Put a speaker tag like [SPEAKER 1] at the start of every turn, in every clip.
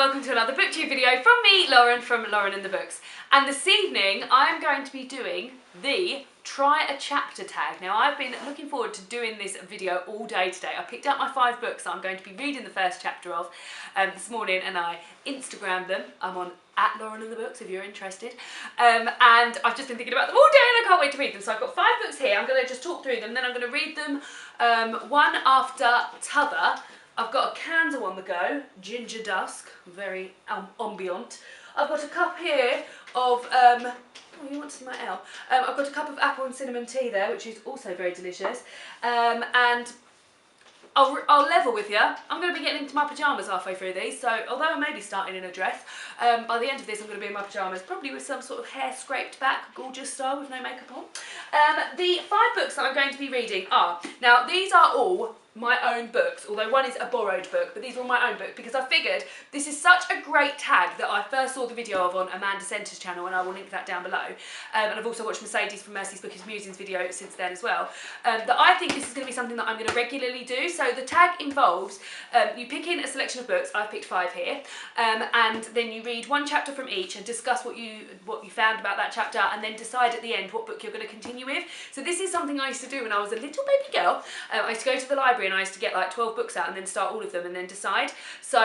[SPEAKER 1] welcome to another booktube video from me, Lauren, from Lauren and the Books. And this evening I'm going to be doing the Try a Chapter tag. Now I've been looking forward to doing this video all day today. I picked out my 5 books that I'm going to be reading the first chapter of this morning, and I Instagrammed them. I'm on @Lauren and the Books if you're interested. And I've just been thinking about them all day and I can't wait to read them. So I've got 5 books here. I'm going to just talk through them, then I'm going to read them one after t'other. I've got a candle on the go, Ginger Dusk, very ambient. I've got a cup here of, oh, you want to see my L? I've got a cup of apple and cinnamon tea there, which is also very delicious. And I'll level with you, I'm going to be getting into my pyjamas halfway through these, so although I may be starting in a dress, by the end of this I'm going to be in my pyjamas, probably with some sort of hair scraped back, gorgeous style with no makeup on. The 5 books that I'm going to be reading are, now these are all my own books, although one is a borrowed book, but these are my own book because I figured this is such a great tag that I first saw the video of on Amanda Center's channel, and I will link that down below. And I've also watched Mercedes from Mercy's Bookish Musings video since then as well. That I think this is going to be something that I'm going to regularly do. So the tag involves you pick in a selection of books. I've picked 5 here, and then you read one chapter from each and discuss what you found about that chapter, and then decide at the end what book you're going to continue with. So this is something I used to do when I was a little baby girl. I used to go to the library and I used to get like 12 books out and then start all of them and then decide. So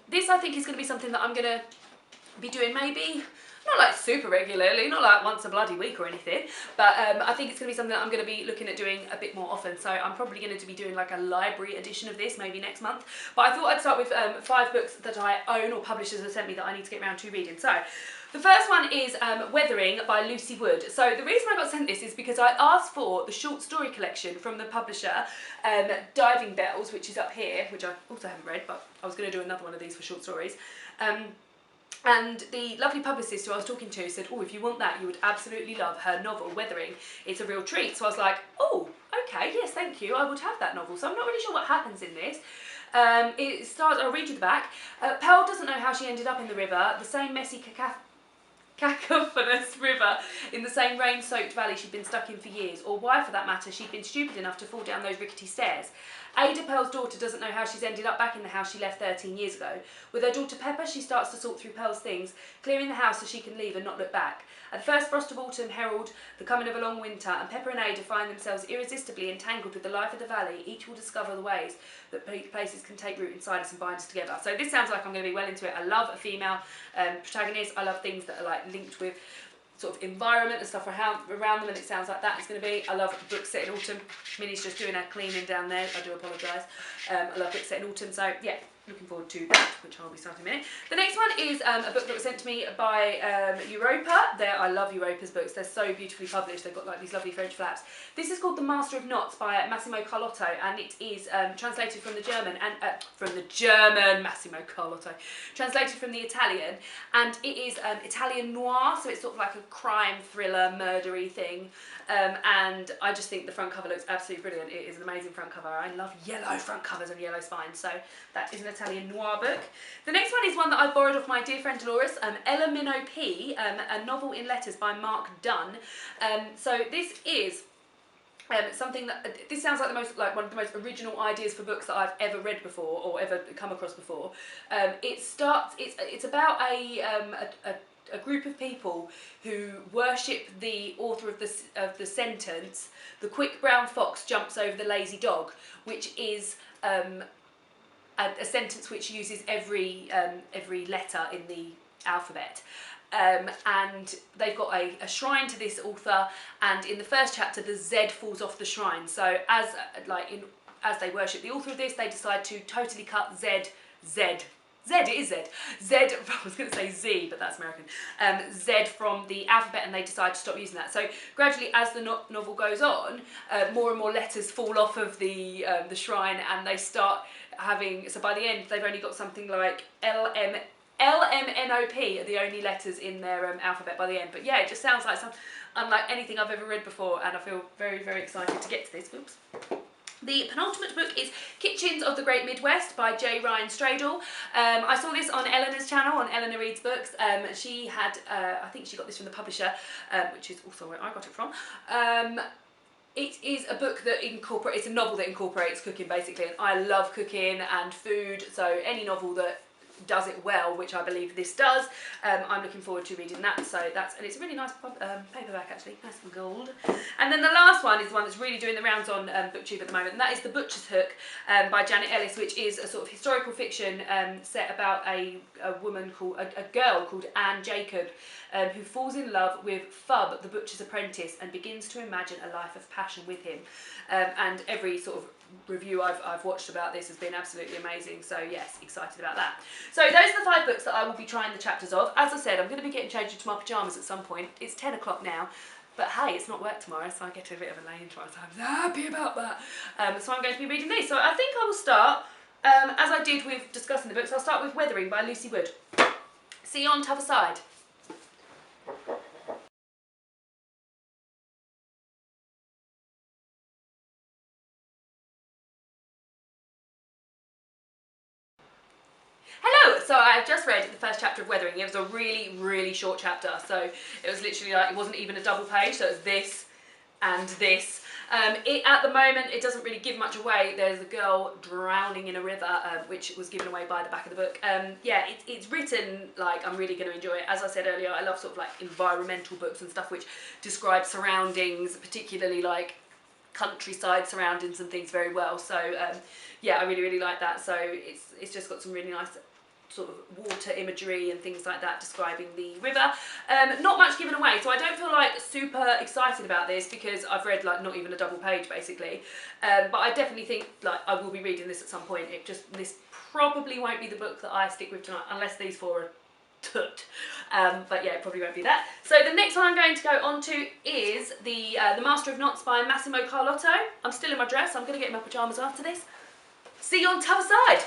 [SPEAKER 1] this I think is going to be something that I'm going to be doing maybe, not like super regularly, not like once a bloody week or anything, but I think it's going to be something that I'm going to be looking at doing a bit more often. So I'm probably going to be doing like a library edition of this maybe next month. But I thought I'd start with 5 books that I own or publishers have sent me that I need to get around to reading. So the first one is Weathering by Lucy Wood. So the reason I got sent this is because I asked for the short story collection from the publisher Diving Bells, which is up here, which I also haven't read, but I was going to do another one of these for short stories. And the lovely publicist who I was talking to said, oh, if you want that, you would absolutely love her novel, Weathering. It's a real treat. So I was like, oh, okay, yes, thank you. I would have that novel. So I'm not really sure what happens in this. It starts, I'll read you the back. Pearl doesn't know how she ended up in the river, the same messy cacophonous river in the same rain-soaked valley she'd been stuck in for years, or why, for that matter, she'd been stupid enough to fall down those rickety stairs. Ada, Pearl's daughter, doesn't know how she's ended up back in the house she left 13 years ago. With her daughter Pepper, she starts to sort through Pearl's things, clearing the house so she can leave and not look back. At the first frost of autumn herald the coming of a long winter, and Pepper and Ada find themselves irresistibly entangled with the life of the valley. Each will discover the ways that places can take root inside us and bind us together. So this sounds like I'm going to be well into it. I love a female protagonist. I love things that are like linked with sort of environment and stuff around them, and it sounds like that is going to be. I love books set in autumn. Minnie's just doing her cleaning down there. I do apologise. I love books set in autumn, so yeah, looking forward to that, which I'll be starting in a minute. The next one is a book that was sent to me by Europa. I love Europa's books. They're so beautifully published. They've got like these lovely French flaps. This is called The Master of Knots by Massimo Carlotto, and it is translated from the German, and Massimo Carlotto, translated from the Italian, and it is Italian noir, so it's sort of like a crime thriller murdery thing, and I just think the front cover looks absolutely brilliant. It is an amazing front cover. I love yellow front covers and yellow spines, so that is an Italian noir book. The next one is one that I borrowed off my dear friend Dolores, Ella Minnow P, a novel in letters by Mark Dunn. So this is something that, this sounds like one of the most original ideas for books that I've ever read before or ever come across before. It's about a group of people who worship the author of the sentence, "The quick brown fox jumps over the lazy dog," which is a sentence which uses every letter in the alphabet. And they've got a shrine to this author, and in the first chapter the Z falls off the shrine. So as they worship the author of this, they decide to totally cut Z, it is Z. I was going to say Z, but that's American. Z from the alphabet, and they decide to stop using that. So gradually, as the novel goes on, more and more letters fall off of the shrine, and they start having. So by the end, they've only got something like LMNOP are the only letters in their alphabet by the end. But yeah, it just sounds like unlike anything I've ever read before, and I feel very, very excited to get to this. Oops. The penultimate book is Kitchens of the Great Midwest by J. Ryan Stradle. I saw this on Eleanor's channel, on Eleanor Reads Books. She had, I think she got this from the publisher, which is also where I got it from. It is a book that it's a novel that incorporates cooking basically, and I love cooking and food, so any novel that does it well, which I believe this does. I'm looking forward to reading that. So and it's a really nice paperback actually, nice and gold. And then the last one is the one that's really doing the rounds on BookTube at the moment, and that is The Butcher's Hook by Janet Ellis, which is a sort of historical fiction set about a woman called a girl called Anne Jacob, who falls in love with Fub, the butcher's apprentice, and begins to imagine a life of passion with him. And every sort of review I've watched about this has been absolutely amazing, so yes, excited about that. So those are the 5 books that I will be trying the chapters of. As I said, I'm going to be getting changed into my pyjamas at some point. It's 10 o'clock now, but hey, it's not work tomorrow, so I get a bit of a lay-in tomorrow, so I'm happy about that. So I'm going to be reading these. So I think I will start, as I did with discussing the books, I'll start with Weathering by Lucy Wood. See you on t'other side. Hello! So I've just read the first chapter of Weathering. It was a really, really short chapter, so it was literally like, it wasn't even a double page, so it was this and this. At the moment, it doesn't really give much away. There's a girl drowning in a river, which was given away by the back of the book. Yeah, it's written like I'm really going to enjoy it. As I said earlier, I love sort of like environmental books and stuff which describe surroundings, particularly like countryside surroundings and things very well. So yeah, I really, really like that. So it's just got some really nice sort of water imagery and things like that describing the river. Not much given away, so I don't feel like super excited about this because I've read like not even a double page basically. But I definitely think like I will be reading this at some point. This probably won't be the book that I stick with tonight unless these 4 are tut. But yeah, it probably won't be that. So the next one I'm going to go on to is the Master of Knots by Massimo Carlotto. I'm still in my dress, I'm going to get in my pyjamas after this. See you on t'other side.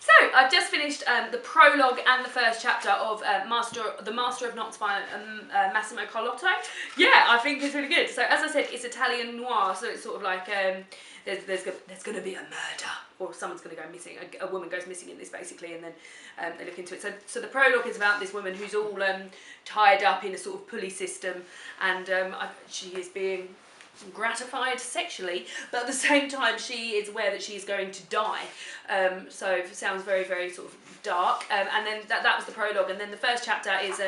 [SPEAKER 1] So I've just finished the prologue and the first chapter of The Master of Knots by Massimo Carlotto. Yeah, I think it's really good. So as I said, it's Italian noir, so it's sort of like there's going to be a murder, or someone's going to go missing. A woman goes missing in this basically, and then they look into it. So the prologue is about this woman who's all tied up in a sort of pulley system, and she is being gratified sexually, but at the same time she is aware that she is going to die. So it sounds very, very sort of dark. And then that was the prologue, and then the first chapter is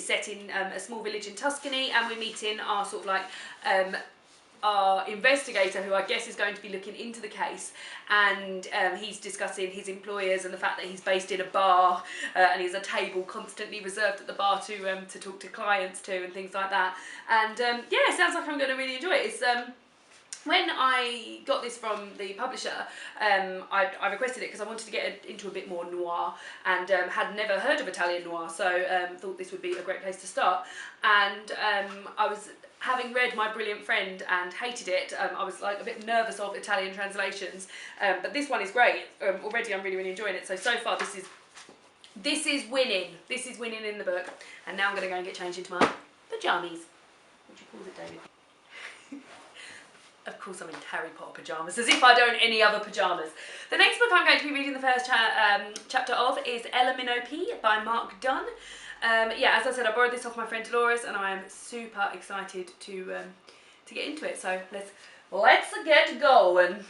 [SPEAKER 1] set in a small village in Tuscany, and we're meeting our sort of like our investigator, who I guess is going to be looking into the case, and he's discussing his employers and the fact that he's based in a bar, and he has a table constantly reserved at the bar to talk to clients to and things like that. And yeah, it sounds like I'm going to really enjoy it. It's when I got this from the publisher, I requested it because I wanted to get into a bit more noir, and had never heard of Italian noir, so thought this would be a great place to start. And I was, having read My Brilliant Friend and hated it, I was like a bit nervous of Italian translations, but this one is great. Already I'm really, really enjoying it. So far this is winning. This is winning in the book. And now I'm going to go and get changed into my pyjamas. What do you call it, David? Of course I'm in Harry Potter pyjamas, as if I don't any other pyjamas. The next book I'm going to be reading the first chapter of is Ella Minope by Mark Dunn. Yeah, as I said, I borrowed this off my friend Dolores, and I am super excited to get into it. So let's get going.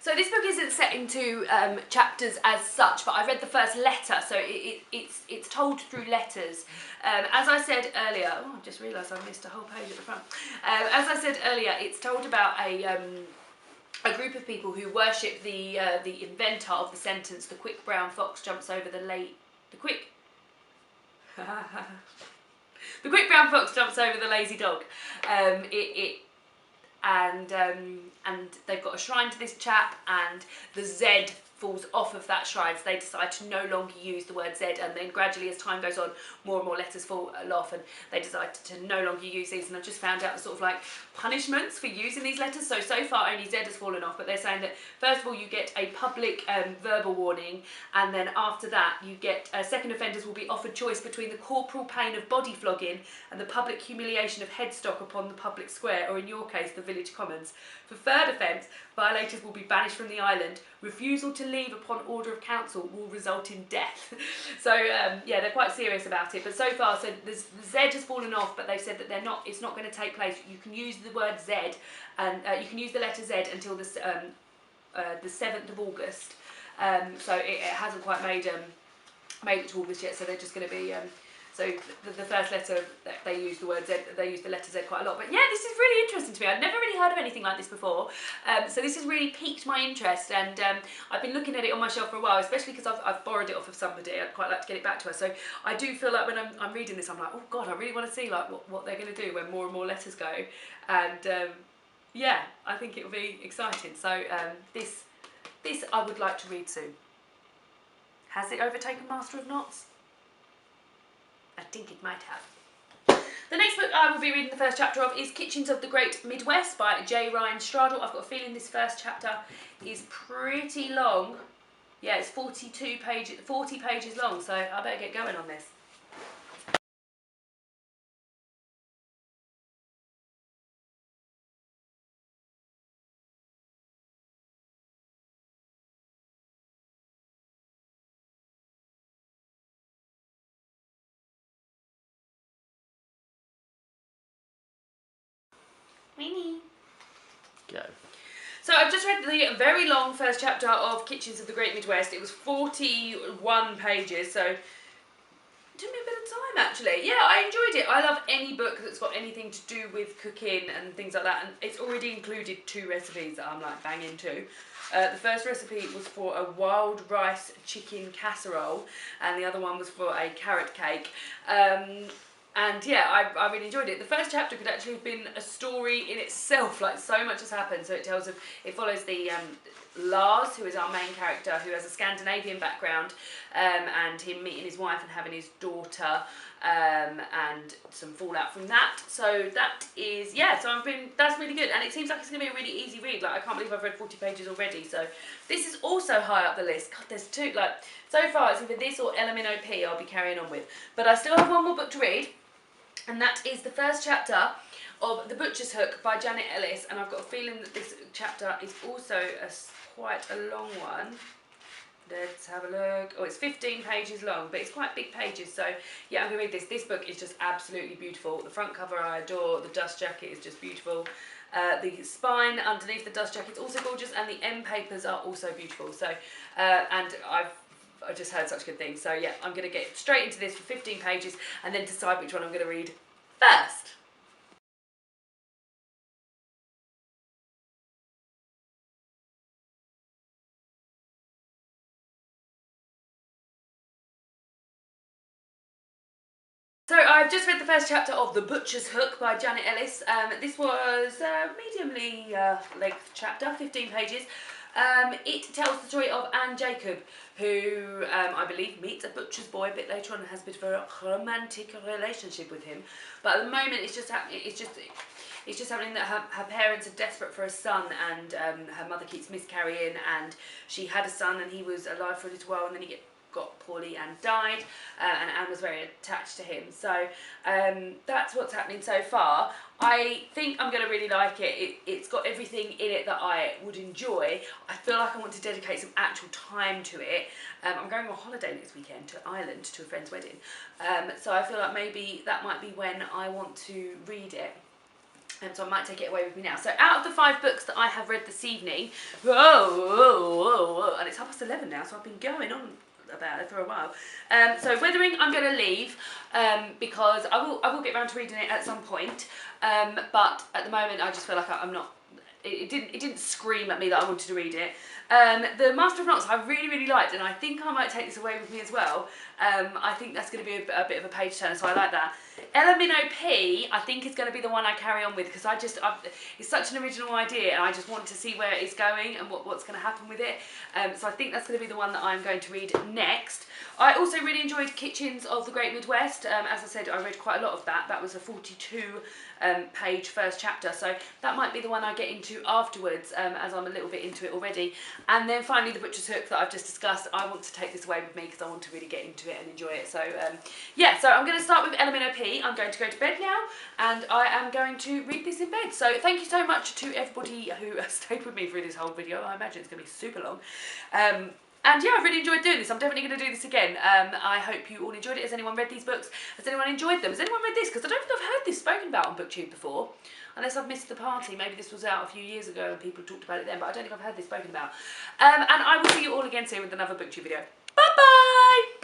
[SPEAKER 1] So this book isn't set into chapters as such, but I read the first letter, so it's told through letters. As I said earlier, oh, I just realised I missed a whole page at the front. As I said earlier, it's told about a group of people who worship the inventor of the sentence, the quick brown fox jumps over the quick brown fox jumps over the lazy dog. and they've got a shrine to this chap, and the Z falls off of that shrine, so they decide to no longer use the word Z, and then gradually as time goes on, more and more letters fall off, and they decide to no longer use these. And I've just found out the sort of like punishments for using these letters. So far only Z has fallen off, but they're saying that first of all you get a public verbal warning, and then after that you get second offenders will be offered choice between the corporal pain of body flogging and the public humiliation of headstock upon the public square, or in your case the village commons. For third offence, violators will be banished from the island. Refusal to leave upon order of council will result in death. So yeah, they're quite serious about it. But so far, so the Z has fallen off, but they've said that they're not. It's not going to take place. You can use the word Z, and you can use the letter Z until the 7th of August. So it hasn't quite made it to August yet. So they're just going to be. So the first letter, they use the word Z, they use the letter Z quite a lot. But yeah, this is really interesting to me. I've never really heard of anything like this before. So this has really piqued my interest, and I've been looking at it on my shelf for a while, especially because I've borrowed it off of somebody. I'd quite like to get it back to her. So I do feel like when I'm reading this, I'm like, oh God, I really want to see like what they're going to do when more and more letters go. And yeah, I think it will be exciting. So this I would like to read soon. Has it overtaken Master of Knots? I think it might have. The next book I will be reading the first chapter of is Kitchens of the Great Midwest by J. Ryan Stradle. I've got a feeling this first chapter is pretty long. Yeah, it's 40 pages long, so I better get going on this. Winnie.
[SPEAKER 2] Go.
[SPEAKER 1] So I've just read the very long first chapter of Kitchens of the Great Midwest. It was 41 pages, so it took me a bit of time actually. Yeah, I enjoyed it. I love any book that's got anything to do with cooking and things like that, and it's already included 2 recipes that I'm like bang into. The first recipe was for a wild rice chicken casserole, and the other one was for a carrot cake. And yeah, I really enjoyed it. The first chapter could actually have been a story in itself, like so much has happened. So it follows the Lars, who is our main character, who has a Scandinavian background, and him meeting his wife and having his daughter, and some fallout from that. So that is, yeah, so that's really good, and it seems like it's going to be a really easy read. Like, I can't believe I've read 40 pages already. So this is also high up the list. God, there's 2, like, so far it's either this or LMNOP I'll be carrying on with. But I still have one more book to read, and that is the first chapter of The Butcher's Hook by Janet Ellis, and I've got a feeling that this chapter is also quite a long one. Let's have a look. Oh, it's 15 pages long, but it's quite big pages, so yeah, I'm going to read this. This book is just absolutely beautiful. The front cover I adore, the dust jacket is just beautiful. The spine underneath the dust jacket is also gorgeous, and the end papers are also beautiful. So, and I've just heard such good things. So yeah, I'm going to get straight into this for 15 pages and then decide which one I'm going to read first. So I've just read the first chapter of The Butcher's Hook by Janet Ellis. This was a mediumly length chapter, 15 pages. It tells the story of Anne Jacob, who I believe meets a butcher's boy a bit later on and has a bit of a romantic relationship with him. But at the moment, it's just happening. It's just happening that her parents are desperate for a son, and her mother keeps miscarrying, and she had a son and he was alive for a little while, and then he got poorly and died, and Anne was very attached to him. So that's what's happening so far. I think I'm going to really like it. It's got everything in it that I would enjoy. I feel like I want to dedicate some actual time to it. I'm going on holiday next weekend to Ireland to a friend's wedding, so I feel like maybe that might be when I want to read it. And so I might take it away with me now. So out of the 5 books that I have read this evening, and it's 11:30 now, so I've been going on about it for a while. So Weathering I'm going to leave because I will get around to reading it at some point, but at the moment I just feel like I'm not. It didn't scream at me that I wanted to read it. The Master of Knots I really liked, and I think I might take this away with me as well. I think that's going to be a bit of a page turner, so I like that. LMNOP, I think, is going to be the one I carry on with, because it's such an original idea, and I just want to see where it's going and what's going to happen with it. So I think that's going to be the one that I'm going to read next. I also really enjoyed Kitchens of the Great Midwest. As I said, I read quite a lot of that. That was a 42 page first chapter, so that might be the one I get into afterwards, as I'm a little bit into it already. And then finally, The Butcher's Hook that I've just discussed. I want to take this away with me because I want to really get into it and enjoy it. So yeah, so I'm going to start with LMNOP. I'm going to go to bed now, and I am going to read this in bed. So thank you so much to everybody who stayed with me through this whole video. I imagine it's going to be super long. And yeah, I really enjoyed doing this. I'm definitely going to do this again. I hope you all enjoyed it. Has anyone read these books? Has anyone enjoyed them? Has anyone read this? Because I don't think I've heard this spoken about on BookTube before. Unless I've missed the party. Maybe this was out a few years ago and people talked about it then, but I don't think I've heard this spoken about. And I will see you all again soon with another BookTube video. Bye bye!